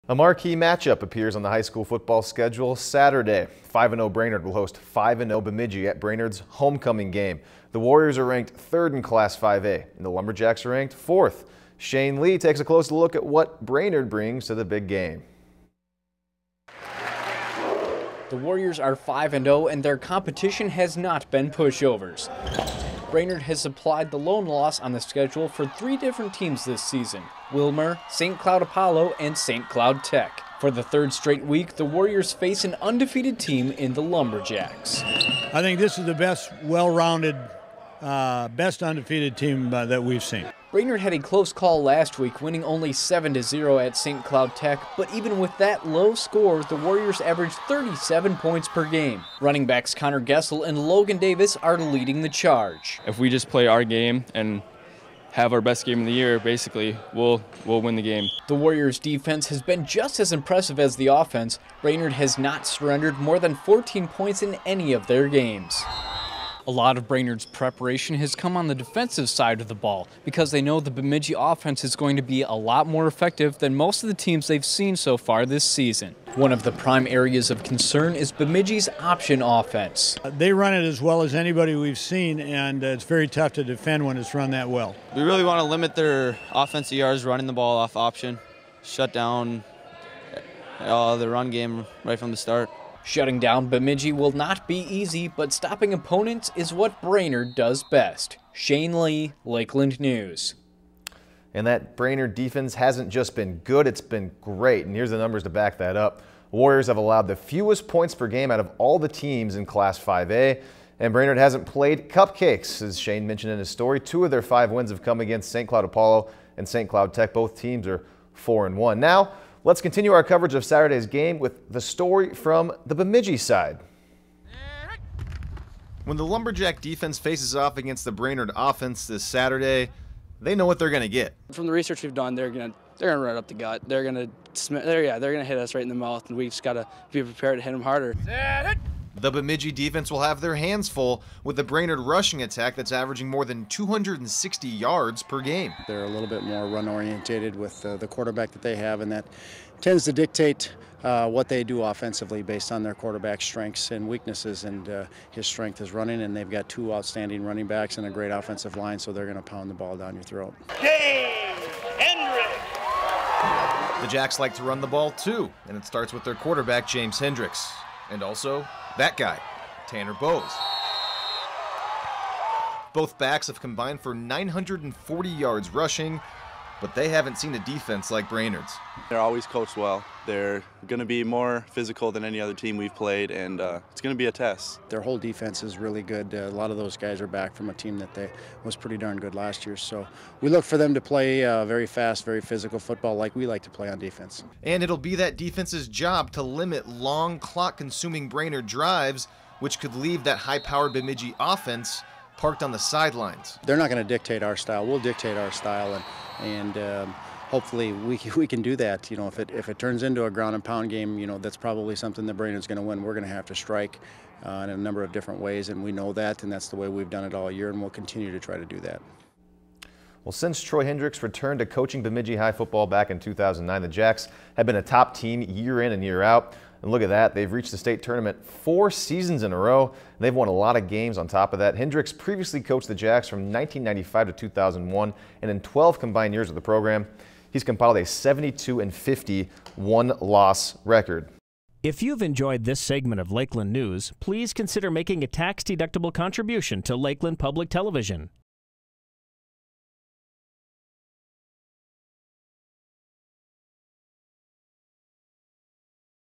A marquee matchup appears on the high school football schedule Saturday. 5-0 Brainerd will host 5-0 Bemidji at Brainerd's homecoming game. The Warriors are ranked 3rd in Class 5A, and the Lumberjacks are ranked 4th. Shane Lee takes a close look at what Brainerd brings to the big game. The Warriors are 5-0, and their competition has not been pushovers. Brainerd has supplied the lone loss on the schedule for 3 different teams this season: Wilmer, St. Cloud Apollo, and St. Cloud Tech. For the 3rd straight week, the Warriors face an undefeated team in the Lumberjacks. I think this is the best, well-rounded, best undefeated team that we've seen. Brainerd had a close call last week, winning only 7-0 at St. Cloud Tech, but even with that low score, the Warriors averaged 37 points per game. Running backs Connor Gessel and Logan Davis are leading the charge. If we just play our game and have our best game of the year, basically, we'll win the game. The Warriors' defense has been just as impressive as the offense. Brainerd has not surrendered more than 14 points in any of their games. A lot of Brainerd's preparation has come on the defensive side of the ball because they know the Bemidji offense is going to be a lot more effective than most of the teams they've seen so far this season. One of the prime areas of concern is Bemidji's option offense. They run it as well as anybody we've seen, and it's very tough to defend when it's run that well. We really want to limit their offensive yards running the ball off option, shut down the run game right from the start. Shutting down Bemidji will not be easy, but stopping opponents is what Brainerd does best. Shane Lee, Lakeland News. And that Brainerd defense hasn't just been good, it's been great. And here's the numbers to back that up. Warriors have allowed the fewest points per game out of all the teams in Class 5A. And Brainerd hasn't played cupcakes, as Shane mentioned in his story. 2 of their 5 wins have come against St. Cloud Apollo and St. Cloud Tech. Both teams are 4-1. Now, let's continue our coverage of Saturday's game with the story from the Bemidji side. When the Lumberjack defense faces off against the Brainerd offense this Saturday, they know what they're going to get. From the research we've done, they're gonna run up the gut. They're gonna hit us right in the mouth, and we just gotta be prepared to hit them harder. The Bemidji defense will have their hands full with the Brainerd rushing attack that's averaging more than 260 yards per game. They're a little bit more run-orientated with the quarterback that they have, and that tends to dictate what they do offensively based on their quarterback's strengths and weaknesses. And his strength is running, and they've got 2 outstanding running backs and a great offensive line, so they're going to pound the ball down your throat. The Jacks like to run the ball too, and it starts with their quarterback, James Hendricks, and also that guy, Tanner Bowes. Both backs have combined for 940 yards rushing, but they haven't seen a defense like Brainerd's. They're always coached well. They're going to be more physical than any other team we've played, and it's going to be a test. Their whole defense is really good. A lot of those guys are back from a team that was pretty darn good last year. So we look for them to play very fast, very physical football like we like to play on defense. And it'll be that defense's job to limit long clock-consuming Brainerd drives, which could leave that high-powered Bemidji offense parked on the sidelines. They're not going to dictate our style. We'll dictate our style, and hopefully we can do that. You know, if it turns into a ground and pound game, you know, that's probably something that Brainerd's going to win. We're going to have to strike in a number of different ways, and we know that, and that's the way we've done it all year, and we'll continue to try to do that. Well, since Troy Hendricks returned to coaching Bemidji high football back in 2009, the Jacks have been a top team year in and year out. And look at that, they've reached the state tournament 4 seasons in a row. And they've won a lot of games on top of that. Hendricks previously coached the Jacks from 1995 to 2001, and in 12 combined years of the program, he's compiled a 72-50 one-loss record. If you've enjoyed this segment of Lakeland News, please consider making a tax-deductible contribution to Lakeland Public Television.